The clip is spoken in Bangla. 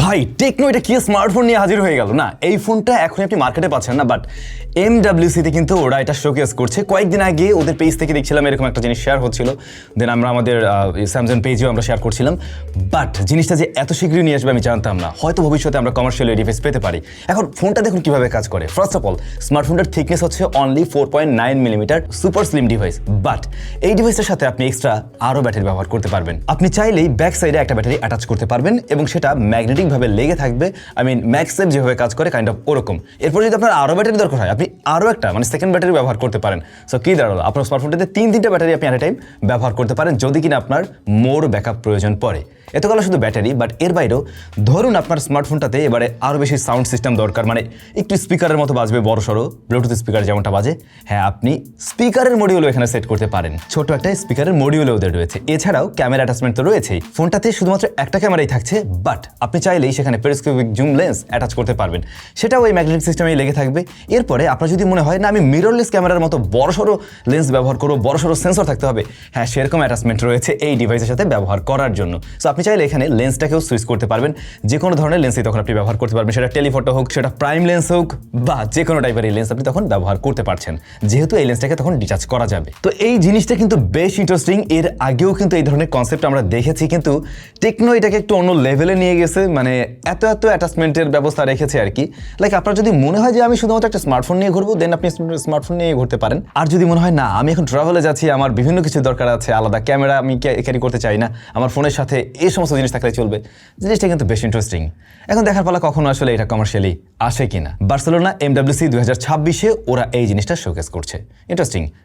ভাই টেকনো এটা কি স্মার্টফোন নিয়ে হাজির হয়ে গেল না। এই ফোনটা এখন আপনি মার্কেটে পাচ্ছেন না, বাট MWC-তে কিন্তু ওরা এটা শোকেস করছে। কয়েকদিন আগে ওদের পেজ থেকে দেখছিলাম এরকম একটা জিনিস শেয়ার হচ্ছিল, দেন আমরা আমাদের স্যামসাং পেজেও আমরা শেয়ার করছিলাম। বাট জিনিসটা যে এত শীঘ্রই নিয়ে আসবে আমি জানতাম না। হয়তো ভবিষ্যতে আমরা কমার্শিয়াল ডিভাইস পেতে পারি। এখন ফোনটা দেখুন কিভাবে কাজ করে। ফার্স্ট অফ অল, স্মার্টফোনটার থিকনেস হচ্ছে only 4.9 millimetre, super slim device. But এই ডিভাইসের সাথে আপনি এক্সট্রা আরও ব্যাটারি ব্যবহার করতে পারবেন। আপনি চাইলেই ব্যাক সাইডে একটা ব্যাটারি অ্যাটাচ করতে পারবেন এবং সেটা ম্যাগনেটিক ভাবে লেগে থাকবে। ম্যাক্সেপ যেভাবে কাজ করে কাইন্ড অফ ওরকম। এরপর যদি আপনার আরও ব্যাটারি দরকার হয়, আপনি আরও একটা সেকেন্ড ব্যাটারি ব্যবহার করতে পারেন। সো কি দাঁড়ালো, আপনার স্মার্টফোনটাতে তিনটা ব্যাটারি আপনি অ্যাট এ টাইম ব্যবহার করতে পারেন যদি কিনা আপনার মোর ব্যাকআপ প্রয়োজন পড়ে। এত গেল শুধু ব্যাটারি, বাট এর বাইরেও ধরুন আপনার স্মার্টফোনটাতে এবারে আরও বেশি সাউন্ড সিস্টেম দরকার, একটু স্পিকারের মতো বাজবে, বড় সড়ো ব্লুটুথ স্পিকার যেমনটা বাজে। হ্যাঁ, আপনি স্পিকারের মডিউলও এখানে সেট করতে পারেন। ছোট একটা স্পিকারের মডিউলও ওদের রয়েছে। এছাড়াও ক্যামেরা অ্যাটাচমেন্ট তো রয়েছেই। ফোনটাতে শুধুমাত্র একটা ক্যামেরাই থাকছে, বাট আপনি চাইলেই সেখানে পেরিস্কোপিক জুম লেন্স অ্যাটাচ করতে পারবেন। সেটাও ওই ম্যাগনেটিক সিস্টেমেই লেগে থাকবে। এরপরে আপনার যদি মনে হয় না আমি মিররলেস ক্যামেরার মতো বড়সড় লেন্স ব্যবহার করবো, বড়সড় সেন্সর থাকতে হবে, হ্যাঁ সেরকম অ্যাটাচমেন্ট রয়েছে এই ডিভাইসের সাথে ব্যবহার করার জন্য। সো আপনি চাইলে এখানে লেন্সটাকেও সুইচ করতে পারবেন। যে কোনো ধরনের লেন্সই তখন আপনি ব্যবহার করতে পারবেন, সেটা টেলিফটো হোক, সেটা প্রাইম লেন্স হোক, বা যে কোনো টাইপের লেন্স আপনি তখন ব্যবহার করতে পারছেন, যেহেতু এই লেন্সটাকে তখন ডিটাচ করা যাবে। তো এই জিনিসটা কিন্তু বেশ ইন্টারেস্টিং। এর আগেও কিন্তু এই ধরনের কনসেপ্ট আমরা দেখেছি, কিন্তু টেকনো এটাকে একটু অন্য লেভেলে নিয়ে গেছে। এত অ্যাটাচমেন্টের ব্যবস্থা রেখেছে আর কি। লাইক আপনার যদি মনে হয় যে আমি শুধুমাত্র একটা স্মার্টফোন নিয়ে ঘুরবো, দেন আপনি স্মার্টফোন নিয়ে ঘুরতে পারেন। আর যদি মনে হয় না আমি এখন ট্রাভেলে যাচ্ছি, আমার বিভিন্ন কিছু দরকার আছে, আলাদা ক্যামেরা আমি ক্যারি করতে চাই না, আমার ফোনের সাথে এই সমস্ত জিনিস থাকলে চলবে, জিনিসটা কিন্তু বেশ ইন্টারেস্টিং। এখন দেখার পালা কখনো আসলে এটা কমার্শিয়ালি আসে কিনা। বার্সেলোনা MWC 2026-এ ওরা এই জিনিসটা শোকেস করছে। ইন্টারেস্টিং।